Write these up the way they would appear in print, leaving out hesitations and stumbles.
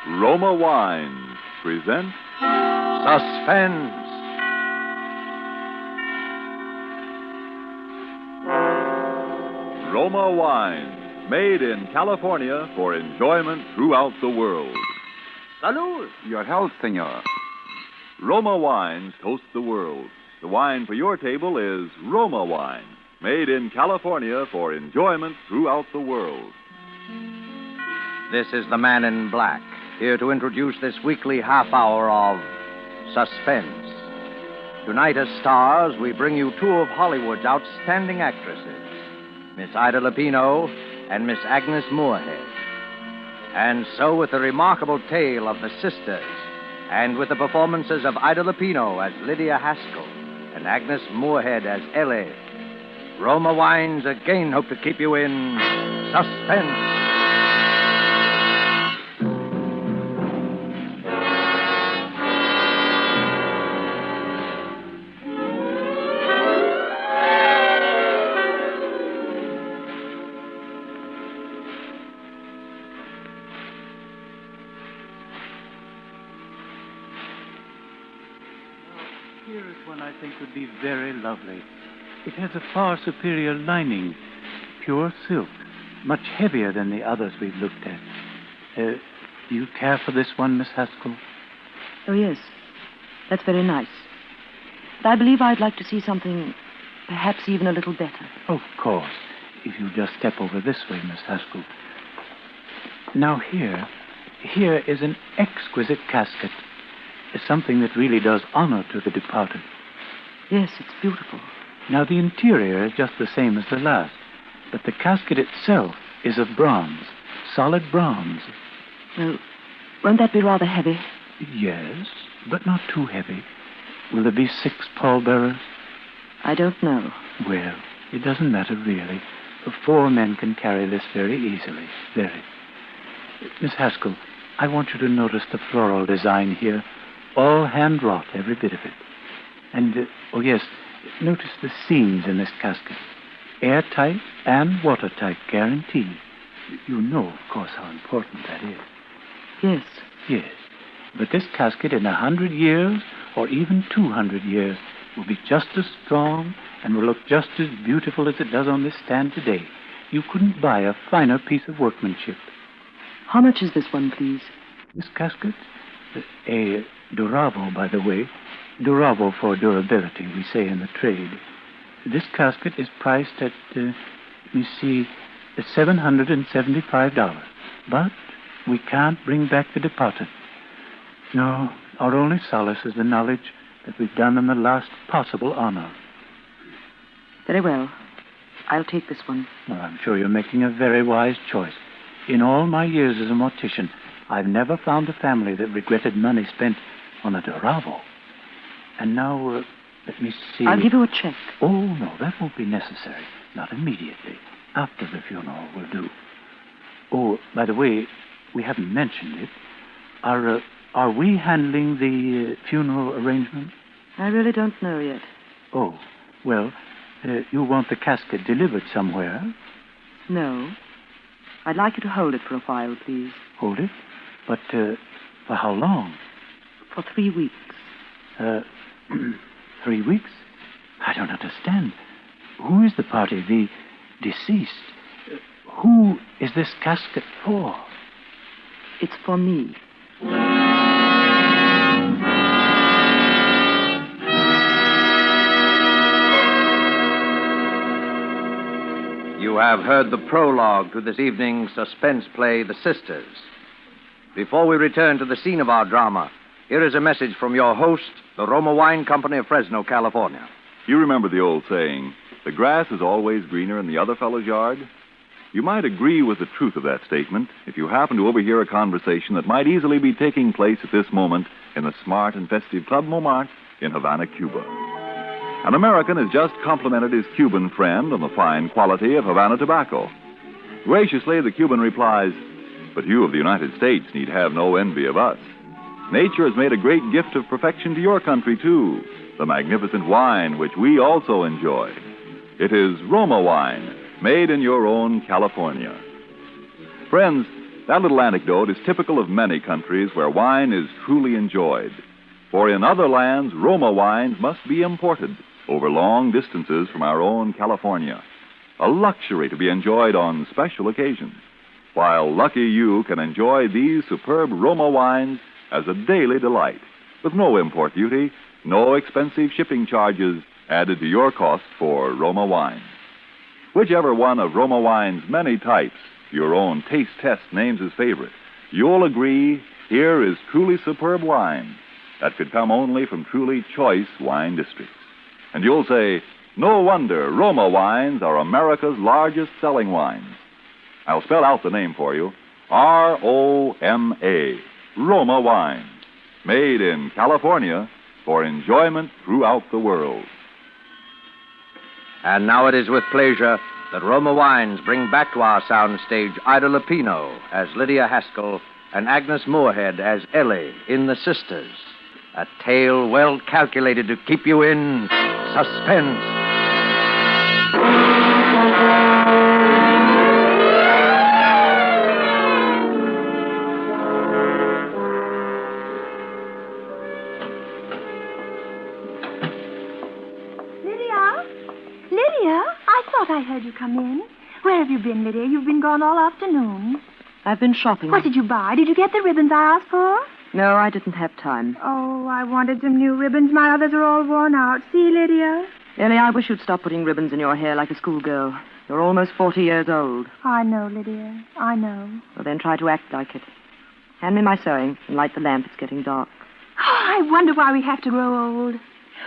Roma Wines present Suspense. Roma Wines, made in California for enjoyment throughout the world. Salud. Your health, senor. Roma Wines toast the world. The wine for your table is Roma Wine, made in California for enjoyment throughout the world. This is the Man in Black, here to introduce this weekly half hour of Suspense. Tonight, as stars, we bring you two of Hollywood's outstanding actresses, Miss Ida Lupino and Miss Agnes Moorehead. And so, with the remarkable tale of the sisters, and with the performances of Ida Lupino as Lydia Haskell and Agnes Moorehead as Ellie, Roma Wines again hope to keep you in suspense. Here is one I think would be very lovely. It has a far superior lining, pure silk, much heavier than the others we've looked at. Do you care for this one, Miss Haskell? Oh, yes. That's very nice. But I believe I'd like to see something perhaps even a little better. Of course. If you just step over this way, Miss Haskell. Now here is an exquisite casket. Something that really does honor to the departed. Yes, it's beautiful. Now, the interior is just the same as the last, but the casket itself is of bronze, solid bronze. Well, won't that be rather heavy? Yes, but not too heavy. Will there be 6 pallbearers? I don't know. Well, it doesn't matter, really. 4 men can carry this very easily. Very. Miss Haskell, I want you to notice the floral design here. All hand-wrought, every bit of it. And, oh yes, notice the seams in this casket. Airtight and watertight, guaranteed. You know, of course, how important that is. Yes. Yes. But this casket in 100 years, or even 200 years, will be just as strong and will look just as beautiful as it does on this stand today. You couldn't buy a finer piece of workmanship. How much is this one, please? This casket? A Duravo, by the way. Duravo for durability, we say in the trade. This casket is priced at, $775. But we can't bring back the departed. No, our only solace is the knowledge that we've done them the last possible honor. Very well. I'll take this one. Well, I'm sure you're making a very wise choice. In all my years as a mortician, I've never found a family that regretted money spent on a Duravo. And now, let me see. I'll give you a check. Oh, no, that won't be necessary. Not immediately. After the funeral will do. Oh, by the way, we haven't mentioned it. Are we handling the funeral arrangement? I really don't know yet. Oh, well, you want the casket delivered somewhere? No. I'd like you to hold it for a while, please. Hold it? But, for how long? For 3 weeks. 3 weeks? I don't understand. Who is the party, the deceased? Who is this casket for? It's for me. You have heard the prologue to this evening's suspense play, The Sisters. Before we return to the scene of our drama, here is a message from your host, the Roma Wine Company of Fresno, California. You remember the old saying, the grass is always greener in the other fellow's yard? You might agree with the truth of that statement if you happen to overhear a conversation that might easily be taking place at this moment in the smart and festive Club Montmartre in Havana, Cuba. An American has just complimented his Cuban friend on the fine quality of Havana tobacco. Graciously, the Cuban replies, "But you of the United States need have no envy of us. Nature has made a great gift of perfection to your country, too, the magnificent wine which we also enjoy. It is Roma wine, made in your own California." Friends, That little anecdote is typical of many countries where wine is truly enjoyed. For in other lands, Roma wines must be imported over long distances from our own California. A luxury to be enjoyed on special occasions. While lucky you can enjoy these superb Roma wines as a daily delight, with no import duty, no expensive shipping charges added to your cost for Roma wines. Whichever one of Roma wine's many types your own taste test names as favorite, you'll agree here is truly superb wine that could come only from truly choice wine districts. And you'll say, no wonder Roma wines are America's largest selling wines. I'll spell out the name for you. R-O-M-A, Roma wines. Made in California for enjoyment throughout the world. And now it is with pleasure that Roma Wines bring back to our soundstage Ida Lupino as Lydia Haskell and Agnes Moorehead as Ellie in The Sisters. A tale well calculated to keep you in suspense. I heard you come in. Where have you been, Lydia? You've been gone all afternoon. I've been shopping. What did you buy? Did you get the ribbons I asked for? No, I didn't have time. Oh, I wanted some new ribbons. My others are all worn out. See, Lydia? Ellie, I wish you'd stop putting ribbons in your hair like a schoolgirl. You're almost 40 years old. I know, Lydia. I know. Well, then try to act like it. Hand me my sewing and light the lamp. It's getting dark. Oh, I wonder why we have to grow old.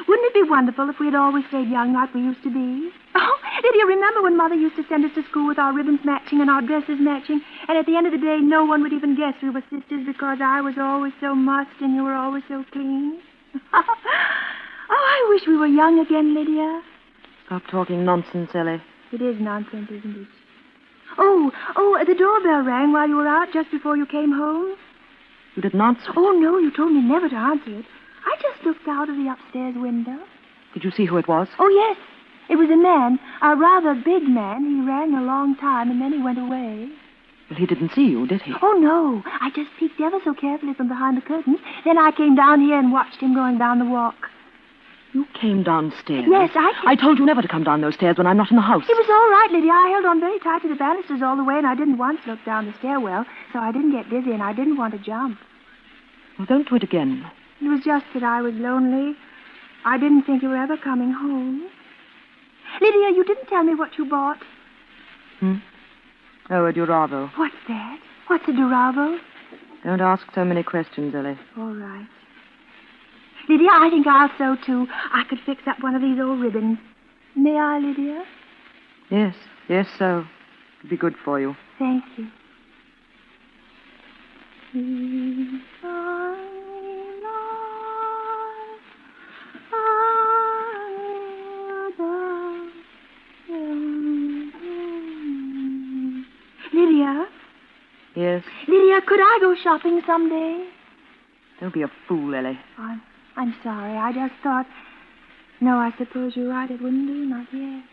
Wouldn't it be wonderful if we had always stayed young like we used to be? Oh, Lydia, remember when Mother used to send us to school with our ribbons matching and our dresses matching, and at the end of the day, no one would even guess we were sisters because I was always so mussed and you were always so clean? Oh, I wish we were young again, Lydia. Stop talking nonsense, Ellie. It is nonsense, isn't it? Oh, the doorbell rang while you were out just before you came home. You didn't answer it? Oh, no, you told me never to answer it. I just looked out of the upstairs window. Did you see who it was? Oh, yes. It was a man, a rather big man. He rang a long time, and then he went away. Well, he didn't see you, did he? Oh, no. I just peeked ever so carefully from behind the curtains. Then I came down here and watched him going down the walk. You came downstairs? Yes, I told you never to come down those stairs when I'm not in the house. It was all right, Lydia. I held on very tight to the banisters all the way, and I didn't once look down the stairwell, so I didn't get dizzy, and I didn't want to jump. Well, don't do it again. It was just that I was lonely. I didn't think you were ever coming home. Lydia, you didn't tell me what you bought. Oh, a Duravo. What's that? What's a Duravo? Don't ask so many questions, Ellie. All right. Lydia, I think I'll sew, too. I could fix up one of these old ribbons. May I, Lydia? Yes, so. It'd be good for you. Thank you. Lydia? Yes? Lydia, could I go shopping someday? Don't be a fool, Ellie. I'm sorry. I just thought... No, I suppose you're right. It wouldn't do. Not yet.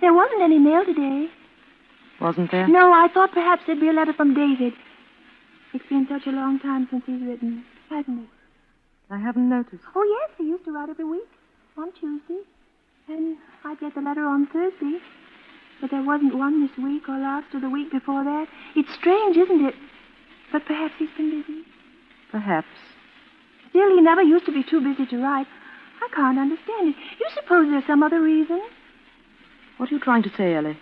There wasn't any mail today. Wasn't there? No, I thought perhaps there'd be a letter from David. It's been such a long time since he's written, hasn't it? I haven't noticed. Oh, yes, he used to write every week on Tuesday. And I'd get the letter on Thursday. But there wasn't one this week or last or the week before that. It's strange, isn't it? But perhaps he's been busy. Perhaps. Still, he never used to be too busy to write. I can't understand it. You suppose there's some other reason? What are you trying to say, Ellie?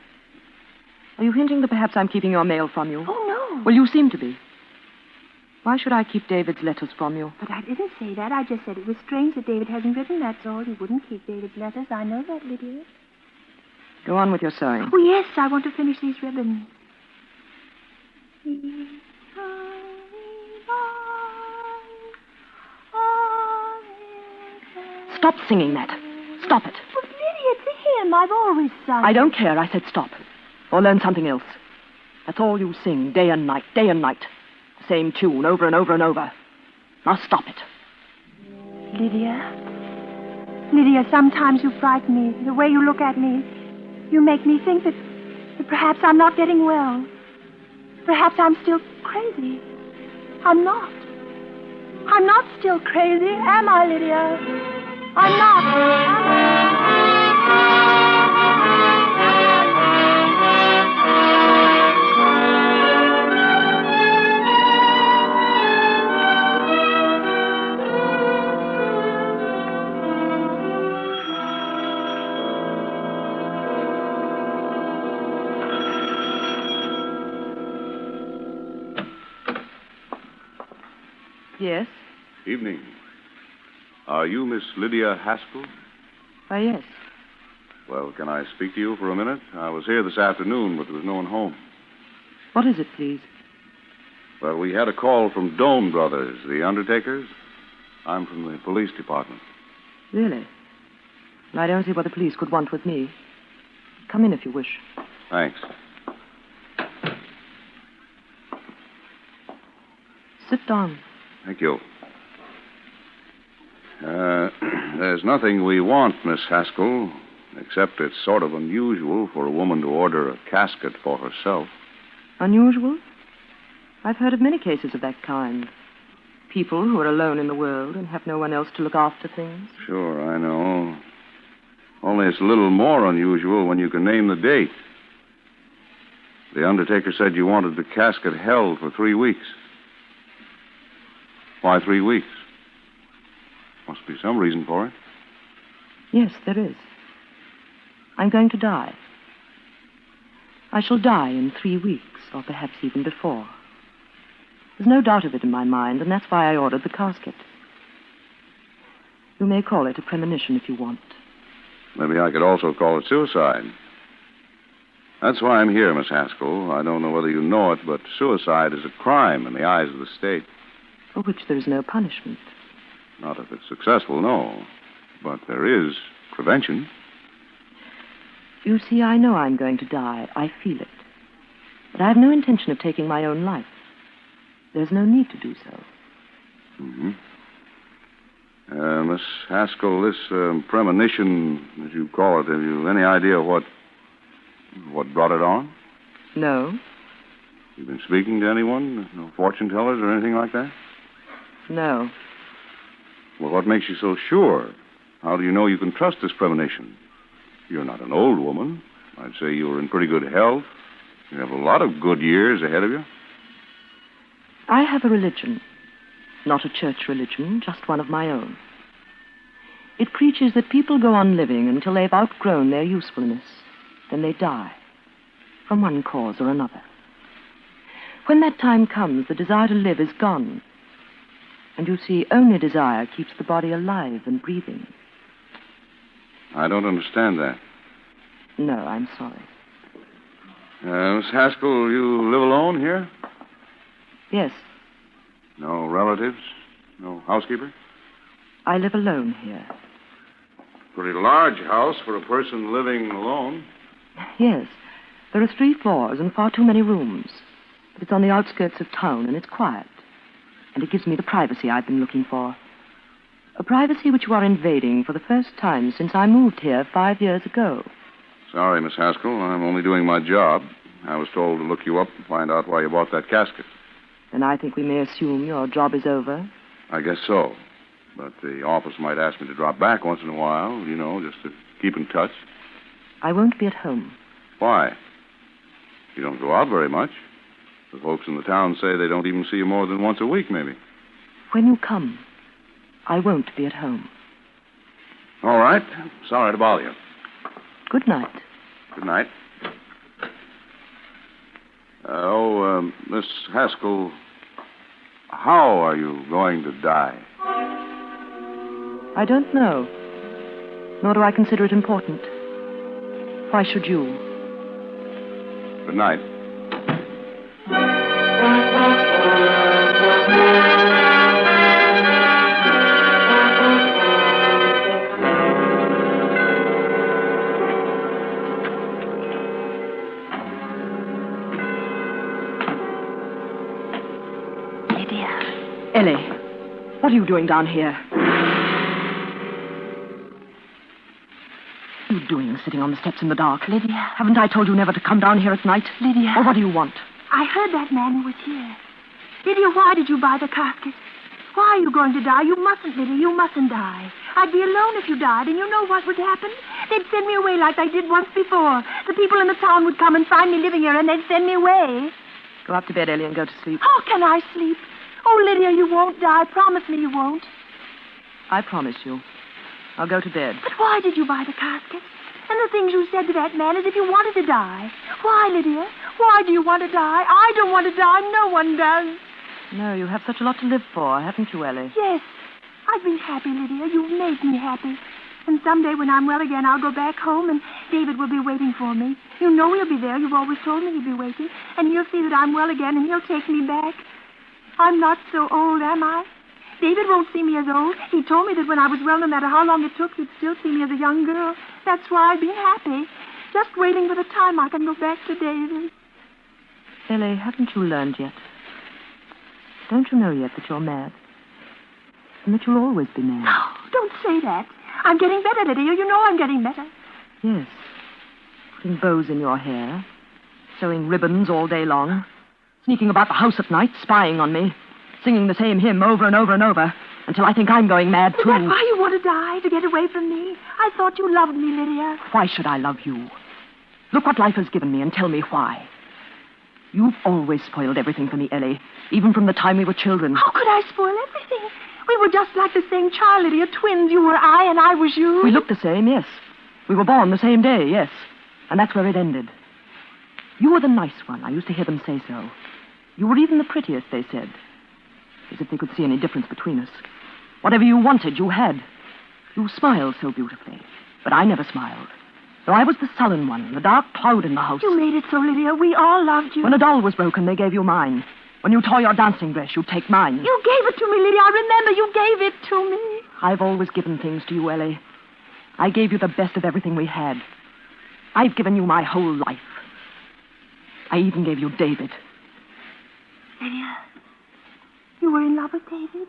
Are you hinting that perhaps I'm keeping your mail from you? Oh, no. Well, you seem to be. Why should I keep David's letters from you? But I didn't say that. I just said it was strange that David hasn't written, that's all. He wouldn't keep David's letters. I know that, Lydia. Go on with your sewing. Oh, yes, I want to finish these ribbons. Stop singing that. Stop it. But, Lydia, it's a hymn. I've always sung I don't care. I said stop. Or learn something else. That's all you sing, day and night, day and night. The same tune, over and over and over. Now stop it. Lydia, Lydia, sometimes you frighten me. The way you look at me, you make me think that perhaps I'm not getting well. Perhaps I'm still crazy. I'm not. I'm not still crazy, am I, Lydia? I'm not, am I? Yes? Evening. Are you Miss Lydia Haskell? Why, yes. Well, can I speak to you for a minute? I was here this afternoon, but there was no one home. What is it, please? Well, we had a call from Doan Brothers, the undertakers. I'm from the police department. Really? Well, I don't see what the police could want with me. Come in if you wish. Thanks. Sit down. Thank you. There's nothing we want, Miss Haskell, except it's sort of unusual for a woman to order a casket for herself. Unusual? I've heard of many cases of that kind. People who are alone in the world and have no one else to look after things. Sure, I know. Only it's a little more unusual when you can name the date. The undertaker said you wanted the casket held for 3 weeks. Why 3 weeks? Must be some reason for it. Yes, there is. I'm going to die. I shall die in 3 weeks, or perhaps even before. There's no doubt of it in my mind, and that's why I ordered the casket. You may call it a premonition if you want. Maybe I could also call it suicide. That's why I'm here, Miss Haskell. I don't know whether you know it, but suicide is a crime in the eyes of the state. For which there is no punishment. Not if it's successful, no. But there is prevention. You see, I know I'm going to die. I feel it. But I have no intention of taking my own life. There's no need to do so. Mm-hmm. Miss Haskell, this premonition, as you call it, have you any idea what brought it on? No. You've been speaking to anyone? No fortune tellers or anything like that? No. Well, what makes you so sure? How do you know you can trust this premonition? You're not an old woman. I'd say you're in pretty good health. You have a lot of good years ahead of you. I have a religion. Not a church religion, just one of my own. It preaches that people go on living until they've outgrown their usefulness. Then they die. From one cause or another. When that time comes, the desire to live is gone. And you see, only desire keeps the body alive and breathing. I don't understand that. No, I'm sorry. Miss Haskell, you live alone here? Yes, No relatives? No housekeeper? I live alone here. Pretty large house for a person living alone. Yes, there are 3 floors and far too many rooms. But it's on the outskirts of town and it's quiet. And it gives me the privacy I've been looking for. A privacy which you are invading for the first time since I moved here 5 years ago. Sorry, Miss Haskell. I'm only doing my job. I was told to look you up and find out why you bought that casket. Then I think we may assume your job is over. I guess so. But the office might ask me to drop back once in a while, just to keep in touch. I won't be at home. Why? You don't go out very much. The folks in the town say they don't even see you more than once a week, maybe. When you come, I won't be at home. All right. Sorry to bother you. Good night. Good night. Miss Haskell, how are you going to die? I don't know. Nor do I consider it important. Why should you? Good night. Ellie, what are you doing down here? are you doing sitting on the steps in the dark? Lydia. Haven't I told you never to come down here at night? Lydia. Or what do you want? I heard that man who was here. Lydia, why did you buy the casket? Why are you going to die? You mustn't, Lydia. You mustn't die. I'd be alone if you died, and you know what would happen? They'd send me away like they did once before. The people in the town would come and find me living here, and they'd send me away. Go up to bed, Ellie, and go to sleep. How can I sleep? Oh, Lydia, you won't die. Promise me you won't. I promise you. I'll go to bed. But why did you buy the casket? And the things you said to that man as if you wanted to die. Why, Lydia? Why do you want to die? I don't want to die. No one does. No, you have such a lot to live for, haven't you, Ellie? Yes. I've been happy, Lydia. You've made me happy. And someday when I'm well again, I'll go back home and David will be waiting for me. You know he'll be there. You've always told me he'd be waiting. And he'll see that I'm well again and he'll take me back. I'm not so old, am I? David won't see me as old. He told me that when I was well, no matter how long it took, he'd still see me as a young girl. That's why I've been happy. Just waiting for the time I can go back to David. Ellie, haven't you learned yet? Don't you know yet that you're mad? And that you'll always be mad? No, don't say that. I'm getting better, Lydia. You know I'm getting better. Yes. Putting bows in your hair. Sewing ribbons all day long. Sneaking about the house at night, spying on me. Singing the same hymn over and over and over. Until I think I'm going mad, too. Is that why you want to die? To get away from me? I thought you loved me, Lydia. Why should I love you? Look what life has given me and tell me why. You've always spoiled everything for me, Ellie. Even from the time we were children. How could I spoil everything? We were just like the same child, Lydia. Twins. You were I and I was you. We looked the same, yes. We were born the same day, yes. And that's where it ended. You were the nice one. I used to hear them say so. You were even the prettiest, they said. As if they could see any difference between us. Whatever you wanted, you had. You smiled so beautifully. But I never smiled. So I was the sullen one, the dark cloud in the house. You made it so, Lydia. We all loved you. When a doll was broken, they gave you mine. When you tore your dancing dress, you'd take mine. You gave it to me, Lydia. I remember you gave it to me. I've always given things to you, Ellie. I gave you the best of everything we had. I've given you my whole life. I even gave you David. Lydia, you were in love with David?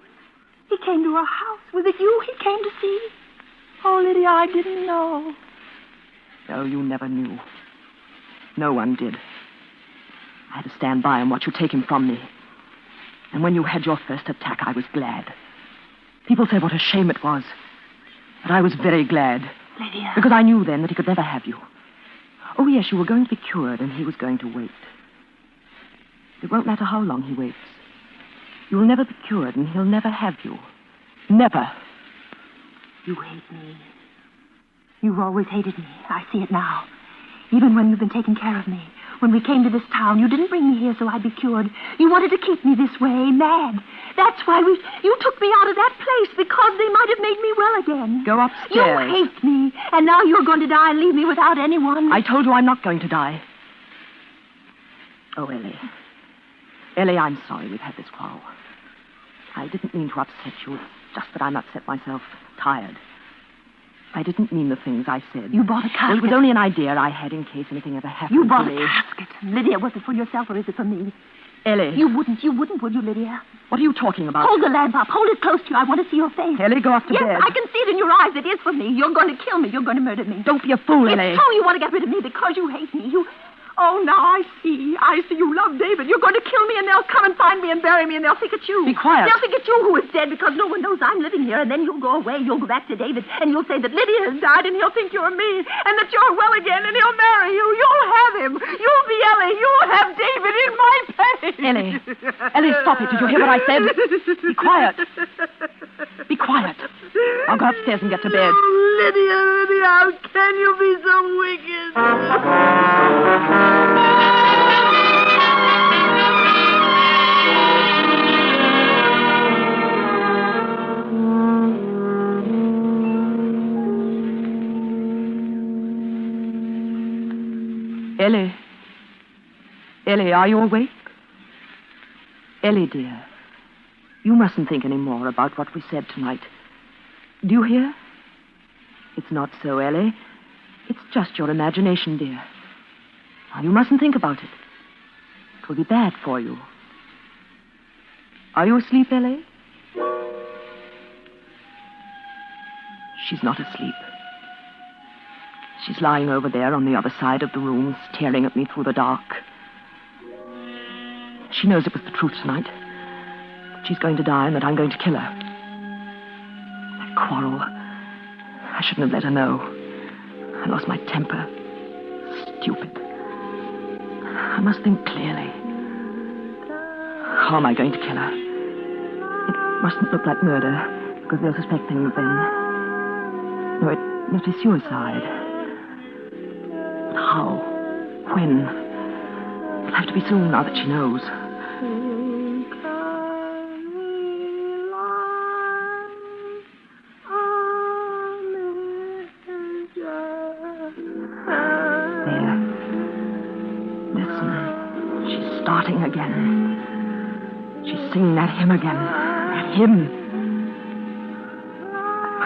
He came to our house. Was it you he came to see? Oh, Lydia, I didn't know. No, you never knew. No one did. I had to stand by and watch you take him from me. And when you had your first attack, I was glad. People said what a shame it was. But I was very glad. Lydia. Because I knew then that he could never have you. Oh, yes, you were going to be cured, and he was going to wait. It won't matter how long he waits. You'll never be cured, and he'll never have you. Never. You hate me. You've always hated me. I see it now. Even when you've been taking care of me. When we came to this town, you didn't bring me here so I'd be cured. You wanted to keep me this way, mad. That's why you took me out of that place, because they might have made me well again. Go upstairs. You hate me, and now you're going to die and leave me without anyone. I told you I'm not going to die. Oh, Ellie. Ellie, I'm sorry we've had this quarrel. I didn't mean to upset you. It's just that I'm upset myself, tired. I didn't mean the things I said. You bought a casket. Well, it was only an idea I had in case anything ever happened You bought to me. a casket. Lydia, was it for yourself or is it for me? Ellie. You wouldn't, would you, Lydia? What are you talking about? Hold the lamp up. Hold it close to you. I want to see your face. Ellie, go off to bed. Yes, I can see it in your eyes. It is for me. You're going to kill me. You're going to murder me. Don't be a fool, Ellie. It's true you want to get rid of me because you hate me. Oh, now I see. You love David. You're going to kill me, and they'll come and find me and bury me, and they'll think it's you. Be quiet. They'll think it's you who is dead because no one knows I'm living here, and then you'll go away. You'll go back to David, and you'll say that Lydia has died, and he'll think you're me, and that you're well again, and he'll marry you. You'll have him. You'll be Ellie. You'll have David in my place. Ellie, stop it. Did you hear what I said? Be quiet. Be quiet. I'll go upstairs and get to bed. Oh, Lydia, how can you be so wicked? Ellie. Ellie, are you awake? Ellie, dear, you mustn't think any more about what we said tonight. Do you hear? It's not so, Ellie. It's just your imagination, dear. Now, you mustn't think about it. It will be bad for you. Are you asleep, Ellie? She's not asleep. She's lying over there on the other side of the room, staring at me through the dark. She knows it was the truth tonight. That she's going to die and that I'm going to kill her. That quarrel. I shouldn't have let her know. I lost my temper. Stupid. I must think clearly. How am I going to kill her? It mustn't look like murder, because they'll suspect things then. No, it must be suicide. But how? When? It'll have to be soon, now that she knows. There. Listen. She's starting again. She's singing that hymn again. That hymn. I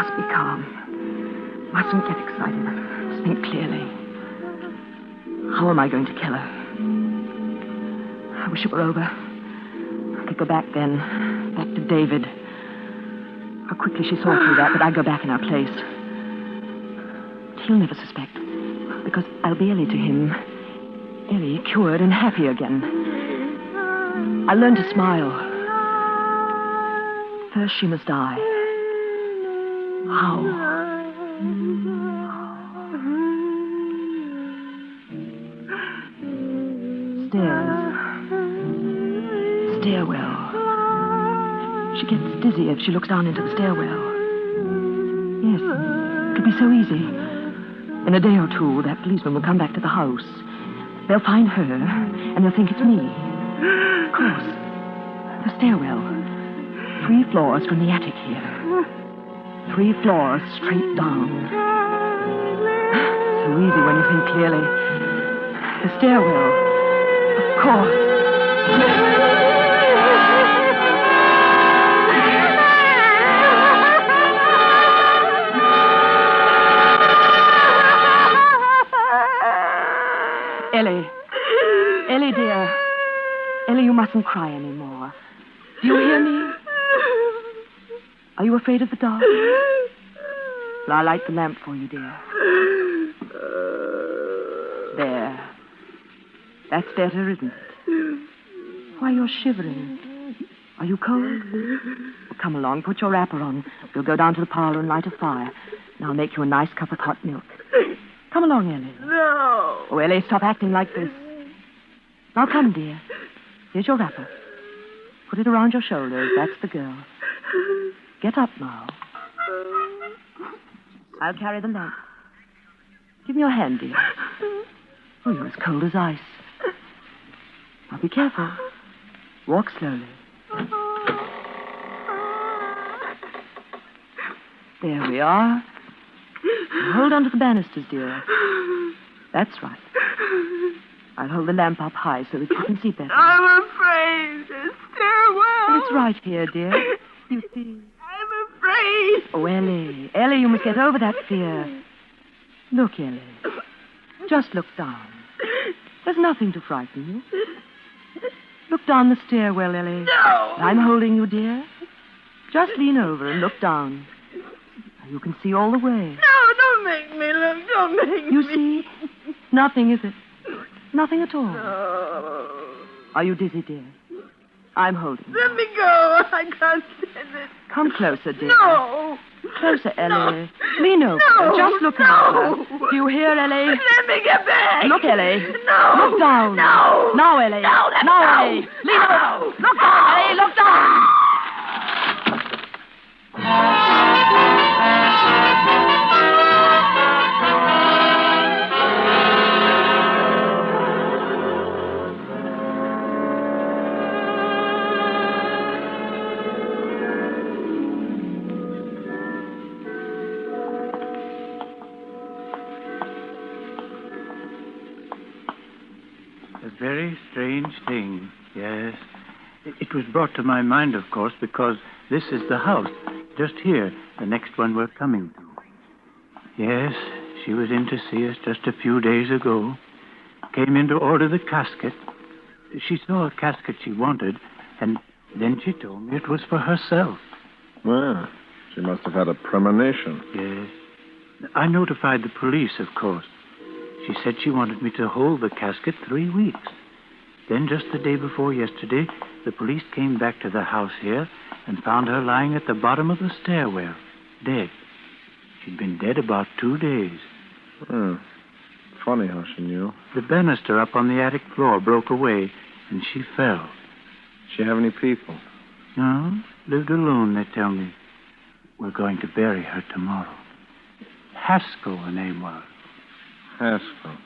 must be calm. Mustn't get excited. Must think clearly. How am I going to kill her? I wish it were over. I could go back then. Back to David. How quickly she saw through that, but I'd go back in her place. But he'll never suspect. Because I'll be Ellie to him. Ellie, cured and happy again. I'll learn to smile. First she must die. How? Stairs. Stairwell. She gets dizzy if she looks down into the stairwell. Yes, it'll be so easy. In a day or two, that policeman will come back to the house. They'll find her, and they'll think it's me. Of course. The stairwell. 3 floors from the attic here. 3 floors straight down. So easy when you think clearly. The stairwell. Of course. Ellie. Ellie, dear. Ellie, you mustn't cry anymore. Do you hear me? Are you afraid of the dark? Well, I'll light the lamp for you, dear. There. That's better, isn't it? Why, you're shivering. Are you cold? Well, come along, put your wrapper on. We'll go down to the parlor and light a fire. And I'll make you a nice cup of hot milk. Come along, Ellie. No. Oh, Ellie, stop acting like this. Now come, dear. Here's your wrapper. Put it around your shoulders. That's the girl. Get up now. I'll carry the lamp. Give me your hand, dear. Oh, you're as cold as ice. Now be careful. Walk slowly. There we are. Now hold on to the banisters, dear. That's right. I'll hold the lamp up high so that you can see better. I'm afraid. The stairwell. It's right here, dear. You see. I'm afraid. Oh, Ellie. Ellie, you must get over that fear. Look, Ellie. Just look down. There's nothing to frighten you. Look down the stairwell, Ellie. No. I'm holding you, dear. Just lean over and look down. You can see all the way. No, don't make me look. Don't make me. You see? Nothing, is it? Nothing at all. No. Are you dizzy, dear? I'm holding you. Let me go. I can't stand it. Come closer, dear. No. Closer, Ellie. No. Lean over. No. Just look No. at her. Do you hear, Ellie? Let me get back. Look, Ellie. No. Look down. No. Now, Ellie. No, let me now, go. Ellie. Lean No. over. Look down, Ellie. Look down. A very strange thing, yes. It was brought to my mind, of course, because this is the house, just here, the next one we're coming to. Yes, she was in to see us just a few days ago. Came in to order the casket. She saw a casket she wanted, and then she told me it was for herself. Well, she must have had a premonition. Yes. I notified the police, of course. She said she wanted me to hold the casket 3 weeks. Then, just the day before yesterday, the police came back to the house here and found her lying at the bottom of the stairwell, dead. She'd been dead about 2 days. Funny how she knew. The banister up on the attic floor broke away, and she fell. She have any people? No, lived alone, they tell me. We're going to bury her tomorrow. Haskell, her name was. Haskell.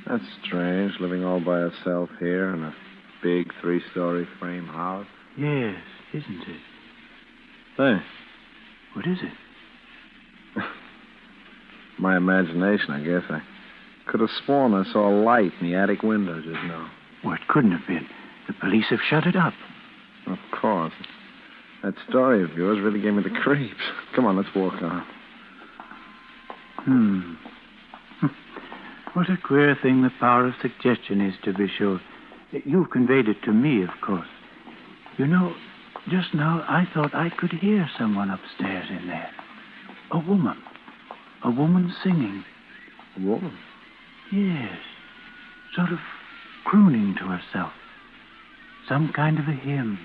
That's strange, living all by herself here in a big 3-story frame house. Yes, isn't it? Hey. What is it? My imagination, I guess. I could have sworn I saw a light in the attic window just now. Well, it couldn't have been. The police have shut it up. Of course. That story of yours really gave me the creeps. Come on, let's walk on. What a queer thing the power of suggestion is, to be sure. You've conveyed it to me, of course. You know, just now I thought I could hear someone upstairs in there. A woman. A woman singing. A woman? Yes. Sort of crooning to herself. Some kind of a hymn.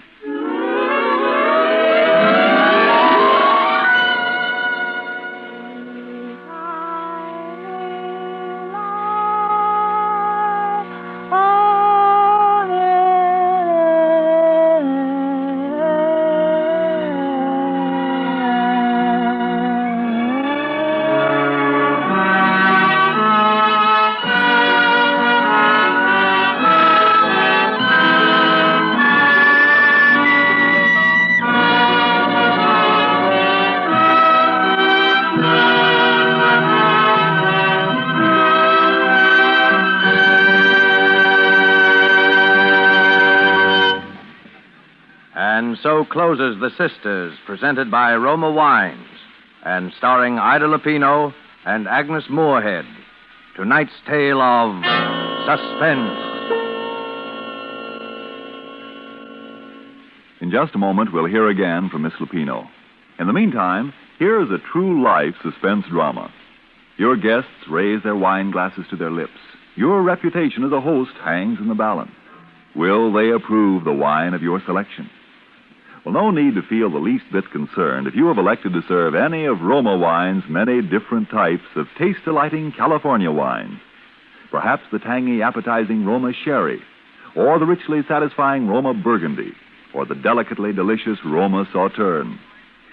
And so closes The Sisters, presented by Roma Wines, and starring Ida Lupino and Agnes Moorehead. Tonight's tale of suspense. In just a moment, we'll hear again from Miss Lupino. In the meantime, here is a true-life suspense drama. Your guests raise their wine glasses to their lips. Your reputation as a host hangs in the balance. Will they approve the wine of your selection? Well, no need to feel the least bit concerned if you have elected to serve any of Roma Wine's many different types of taste-delighting California wines. Perhaps the tangy, appetizing Roma Sherry, or the richly satisfying Roma Burgundy, or the delicately delicious Roma Sauterne.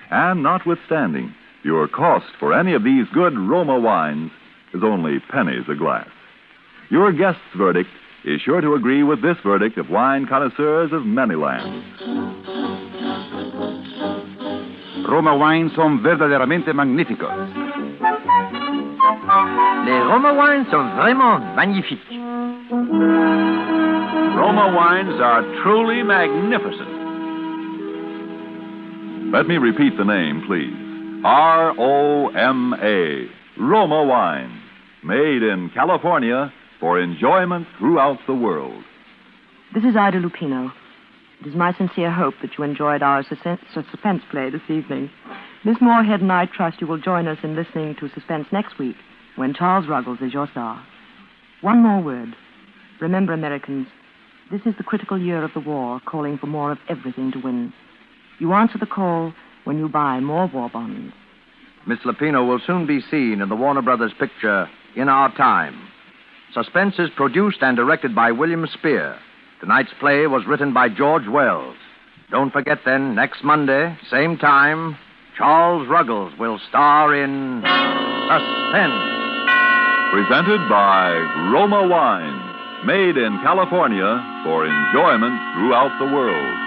And notwithstanding, your cost for any of these good Roma wines is only pennies a glass. Your guest's verdict is sure to agree with this verdict of wine connoisseurs of many lands. Roma wines son verdaderamente magníficos. Les Roma wines sont vraiment magnifiques. Roma wines are truly magnificent. Let me repeat the name, please. R-O-M-A. Roma Wine. Made in California for enjoyment throughout the world. This is Ida Lupino. It is my sincere hope that you enjoyed our suspense play this evening. Miss Moorehead and I trust you will join us in listening to Suspense next week, when Charles Ruggles is your star. One more word. Remember, Americans, this is the critical year of the war, calling for more of everything to win. You answer the call when you buy more war bonds. Miss Lupino will soon be seen in the Warner Brothers picture, In Our Time. Suspense is produced and directed by William Spear. Tonight's play was written by George Wells. Don't forget, then, next Monday, same time, Charles Ruggles will star in Suspense. Presented by Roma Wine. Made in California for enjoyment throughout the world.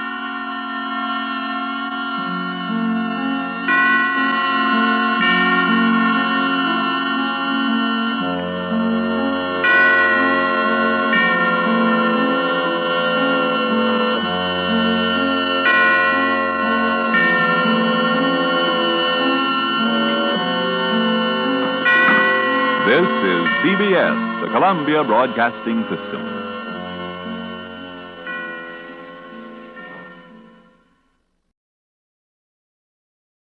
This is CBS, the Columbia Broadcasting System.